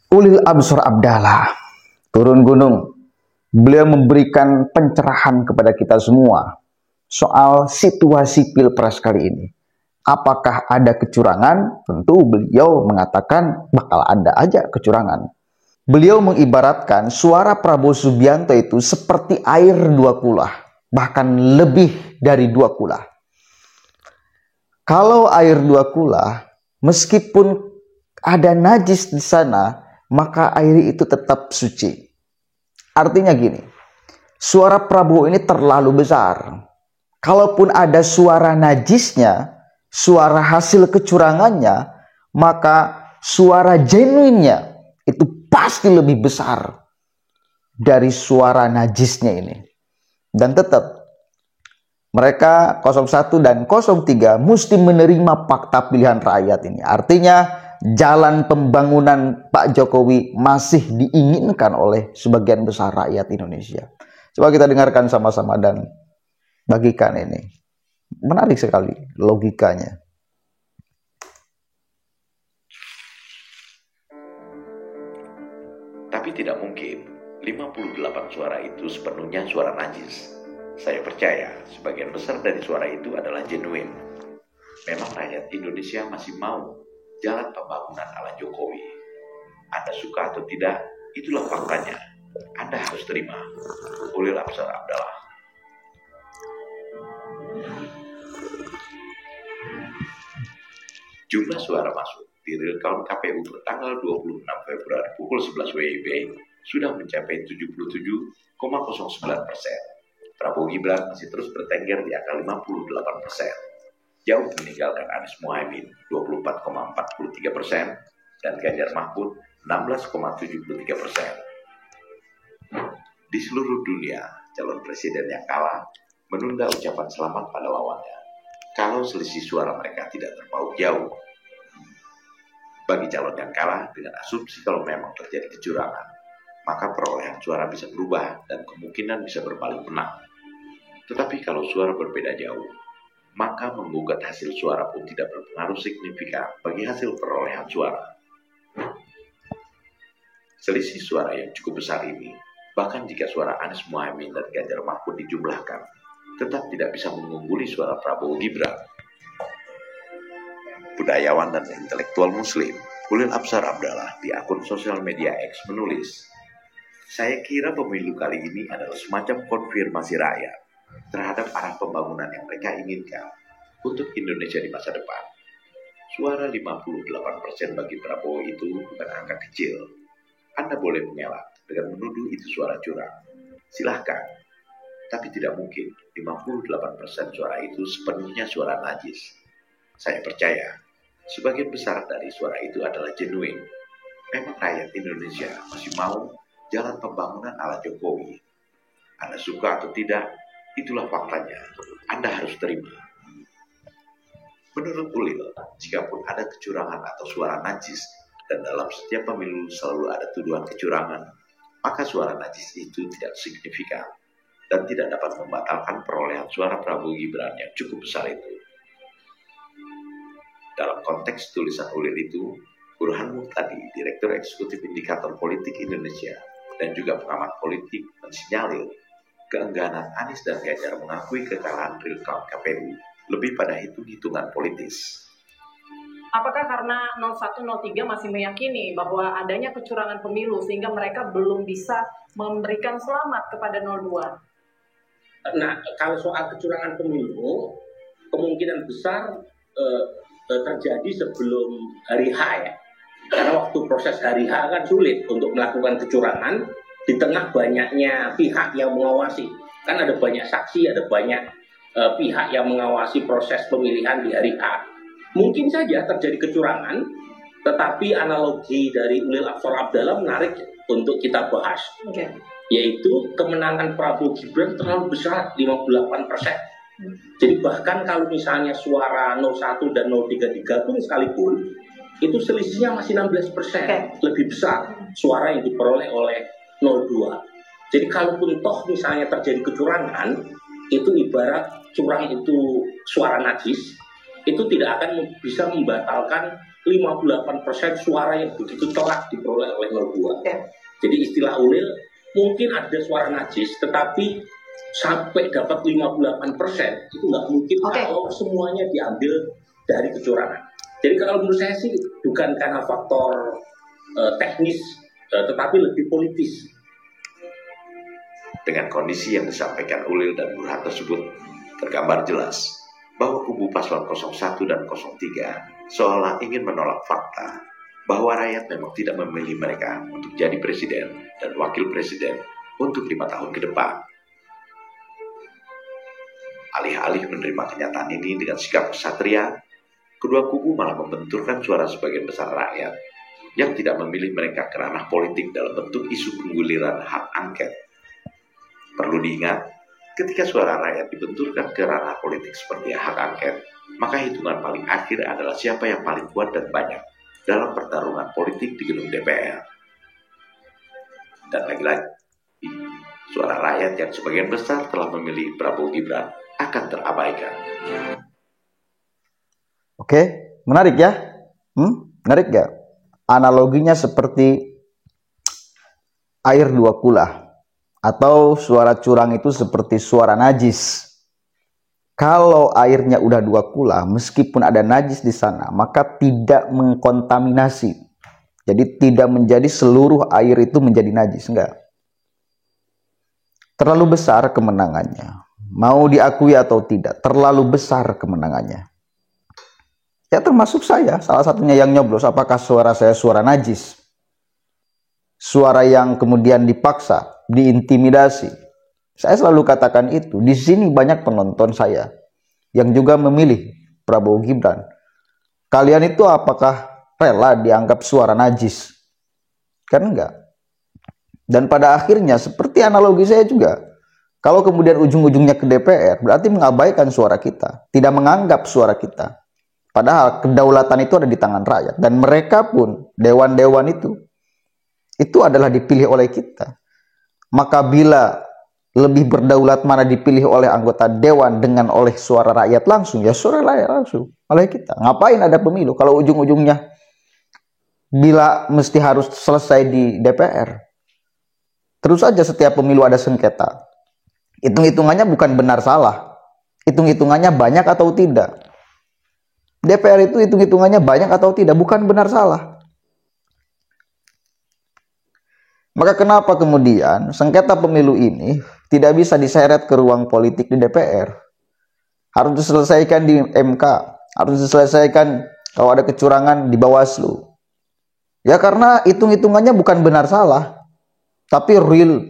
Ulil Absor Abdallah turun gunung. Beliau memberikan pencerahan kepada kita semua soal situasi Pilpres kali ini. Apakah ada kecurangan? Tentu beliau mengatakan bakal ada aja kecurangan. Beliau mengibaratkan suara Prabowo Subianto itu seperti air 2 kulah, bahkan lebih dari 2 kulah. Kalau air 2 kulah, meskipun ada najis di sana, maka air itu tetap suci. Artinya gini, suara Prabowo ini terlalu besar. Kalaupun ada suara najisnya, suara hasil kecurangannya, maka suara genuinnya itu pasti lebih besar dari suara najisnya ini. Dan tetap mereka 01 dan 03 mesti menerima fakta pilihan rakyat ini. Artinya jalan pembangunan Pak Jokowi masih diinginkan oleh sebagian besar rakyat Indonesia. Coba kita dengarkan sama-sama dan bagikan ini. Menarik sekali logikanya. Tapi tidak mungkin 58 suara itu sepenuhnya suara najis. Saya percaya sebagian besar dari suara itu adalah genuine. Memang rakyat Indonesia masih mau jalan pembangunan ala Jokowi. Anda suka atau tidak, itulah faktanya. Anda harus terima. Ulil Absor Abdallah. Jumlah suara masuk di real count KPU tanggal 26 Februari pukul 11 WIB sudah mencapai 77,09%. Prabowo Gibran masih terus bertengger di angka 58%. Jauh meninggalkan Anies Mohaimin 24,43% dan Ganjar Mahfud 16,73%. Di seluruh dunia, calon presiden yang kalah menunda ucapan selamat pada lawannya kalau selisih suara mereka tidak terpaut jauh. Bagi calon yang kalah dengan asumsi kalau memang terjadi kecurangan, maka perolehan suara bisa berubah dan kemungkinan bisa berbalik menang. Tetapi kalau suara berbeda jauh, maka menggugat hasil suara pun tidak berpengaruh signifikan bagi hasil perolehan suara. Selisih suara yang cukup besar ini, bahkan jika suara Anies Mohaimin dan Ganjar Mahfud dijumlahkan, tetap tidak bisa mengungguli suara Prabowo Gibran. Budayawan dan intelektual muslim Ulil Absor Abdallah di akun sosial media X menulis, "Saya kira pemilu kali ini adalah semacam konfirmasi rakyat terhadap arah pembangunan yang mereka inginkan untuk Indonesia di masa depan. Suara 58% bagi Prabowo itu bukan angka kecil. Anda boleh mengelak dengan menuduh itu suara curang. Silahkan. Tapi tidak mungkin 58% suara itu sepenuhnya suara najis. Saya percaya sebagian besar dari suara itu adalah genuine. Memang rakyat Indonesia masih mau jalan pembangunan ala Jokowi. Anda suka atau tidak, itulah faktanya. Anda harus terima." Menurut Ulil, jikapun ada kecurangan atau suara najis, dan dalam setiap pemilu selalu ada tuduhan kecurangan, maka suara najis itu tidak signifikan dan tidak dapat membatalkan perolehan suara Prabowo Gibran yang cukup besar itu. Dalam konteks tulisan Ulil itu, Burhan Muhtadi, Direktur Eksekutif Indikator Politik Indonesia, dan juga pengamat politik mensinyalir keengganan Anies dan Ganjar mengakui kekalahan real count KPU lebih pada hitung-hitungan politis. Apakah karena 0103 masih meyakini bahwa adanya kecurangan pemilu sehingga mereka belum bisa memberikan selamat kepada 02? Nah, kalau soal kecurangan pemilu, kemungkinan besar terjadi sebelum hari H ya. Karena waktu proses hari H kan sulit untuk melakukan kecurangan di tengah banyaknya pihak yang mengawasi. Kan ada banyak saksi, ada banyak pihak yang mengawasi proses pemilihan di hari H. Mungkin saja terjadi kecurangan, tetapi analogi dari Ulil Absor Abdallah menarik untuk kita bahas. Okay. Yaitu kemenangan Prabowo Gibran terlalu besar, 58%. Jadi bahkan kalau misalnya suara 01 dan 03 digabung sekalipun, itu selisihnya masih 16%, lebih besar suara yang diperoleh oleh 02. Jadi kalaupun toh misalnya terjadi kecurangan, itu ibarat curang itu suara najis, itu tidak akan bisa membatalkan 58% suara yang begitu telak diperoleh oleh 02. Ya. Jadi istilah Ulil, mungkin ada suara najis, tetapi sampai dapat 58% itu nggak mungkin kalau semuanya diambil dari kecurangan. Jadi kalau menurut saya sih bukan karena faktor teknis, tetapi lebih politis. Dengan kondisi yang disampaikan Ulil dan Burhan tersebut, tergambar jelas bahwa kubu paslon 01 dan 03 seolah ingin menolak fakta bahwa rakyat memang tidak memilih mereka untuk jadi presiden dan wakil presiden untuk 5 tahun ke depan. Alih-alih menerima kenyataan ini dengan sikap kesatria, kedua kubu malah membenturkan suara sebagian besar rakyat yang tidak memilih mereka ke ranah politik dalam bentuk isu pengguliran hak angket. Perlu diingat, ketika suara rakyat dibenturkan ke ranah politik seperti hak angket, maka hitungan paling akhir adalah siapa yang paling kuat dan banyak dalam pertarungan politik di gedung DPR. Dan lagi-lagi, suara rakyat yang sebagian besar telah memilih Prabowo Gibran akan terabaikan. Oke, menarik ya? Menarik gak? Analoginya seperti air 2 kula, atau suara curang itu seperti suara najis. Kalau airnya udah 2 kula, meskipun ada najis di sana, maka tidak mengkontaminasi. Jadi tidak menjadi seluruh air itu menjadi najis, enggak. Terlalu besar kemenangannya. Mau diakui atau tidak, terlalu besar kemenangannya. Ya termasuk saya, salah satunya yang nyoblos. Apakah suara saya suara najis? Suara yang kemudian dipaksa, diintimidasi. Saya selalu katakan itu. Di sini banyak penonton saya yang juga memilih Prabowo Gibran. Kalian itu apakah rela dianggap suara najis? Kan enggak. Dan pada akhirnya seperti analogi saya juga, kalau kemudian ujung-ujungnya ke DPR, berarti mengabaikan suara kita, tidak menganggap suara kita. Padahal kedaulatan itu ada di tangan rakyat, dan mereka pun dewan-dewan itu adalah dipilih oleh kita. Maka bila lebih berdaulat mana dipilih oleh anggota dewan dengan oleh suara rakyat langsung, ya suara rakyat langsung oleh kita. Ngapain ada pemilu kalau ujung-ujungnya bila mesti harus selesai di DPR? Terus saja setiap pemilu ada sengketa. Hitung-hitungannya bukan benar salah. Hitung-hitungannya banyak atau tidak. DPR itu hitung-hitungannya banyak atau tidak, bukan benar salah. Maka kenapa kemudian sengketa pemilu ini tidak bisa diseret ke ruang politik di DPR? Harus diselesaikan di MK, harus diselesaikan kalau ada kecurangan di Bawaslu. Ya karena hitung-hitungannya bukan benar salah, tapi real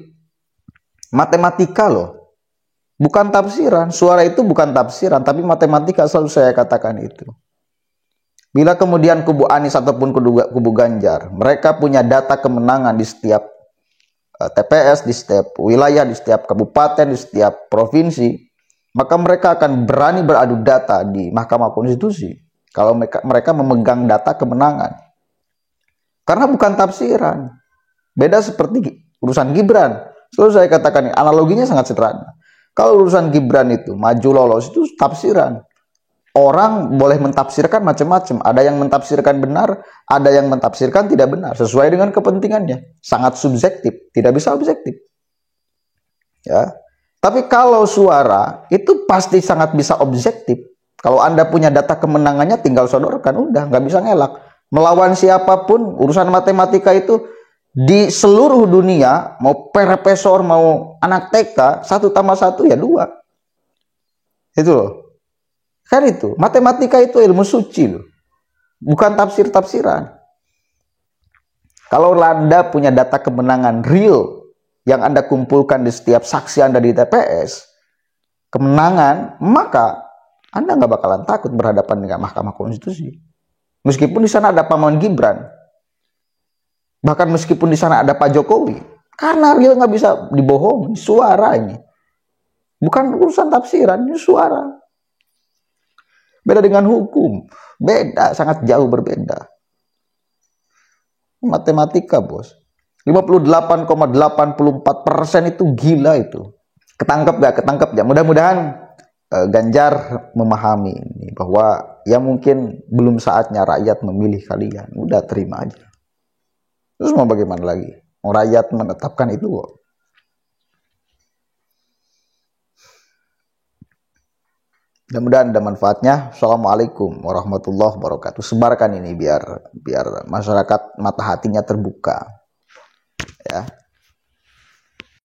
matematika loh. Bukan tafsiran. Suara itu bukan tafsiran, tapi matematika, selalu saya katakan itu. Bila kemudian kubu Anies ataupun kubu Ganjar, mereka punya data kemenangan di setiap TPS, di setiap wilayah, di setiap kabupaten, di setiap provinsi, maka mereka akan berani beradu data di Mahkamah Konstitusi kalau mereka memegang data kemenangan. Karena bukan tafsiran. Beda seperti urusan Gibran. Selalu saya katakan, analoginya sangat sederhana. Kalau urusan Gibran itu maju lolos, itu tafsiran. Orang boleh mentafsirkan macam-macam. Ada yang mentafsirkan benar, ada yang mentafsirkan tidak benar, sesuai dengan kepentingannya. Sangat subjektif, tidak bisa objektif. Ya. Tapi kalau suara, itu pasti sangat bisa objektif. Kalau Anda punya data kemenangannya, tinggal sodorkan, udah, nggak bisa ngelak. Melawan siapapun, urusan matematika itu di seluruh dunia, mau profesor, mau anak TK, 1 tambah 1 ya 2. Itu loh. Kan itu, matematika itu ilmu suci loh. Bukan tafsir-tafsiran. Kalau Anda punya data kemenangan real yang Anda kumpulkan di setiap saksi Anda di TPS, kemenangan, maka Anda nggak bakalan takut berhadapan dengan Mahkamah Konstitusi. Meskipun di sana ada Paman Gibran, bahkan meskipun di sana ada Pak Jokowi, karena real nggak bisa dibohongi, suara ini. Bukan urusan tafsiran, ini suara. Beda dengan hukum, beda, sangat jauh berbeda. Matematika bos, 58,84% itu gila itu. Ketangkep gak? Ketangkep ya. Mudah-mudahan Ganjar memahami ini, bahwa ya mungkin belum saatnya rakyat memilih kalian, udah terima aja. Terus mau bagaimana lagi? Rakyat menetapkan itu kok. Mudah-mudahan ada manfaatnya. Assalamualaikum warahmatullahi wabarakatuh. Sebarkan ini biar masyarakat mata hatinya terbuka. Ya.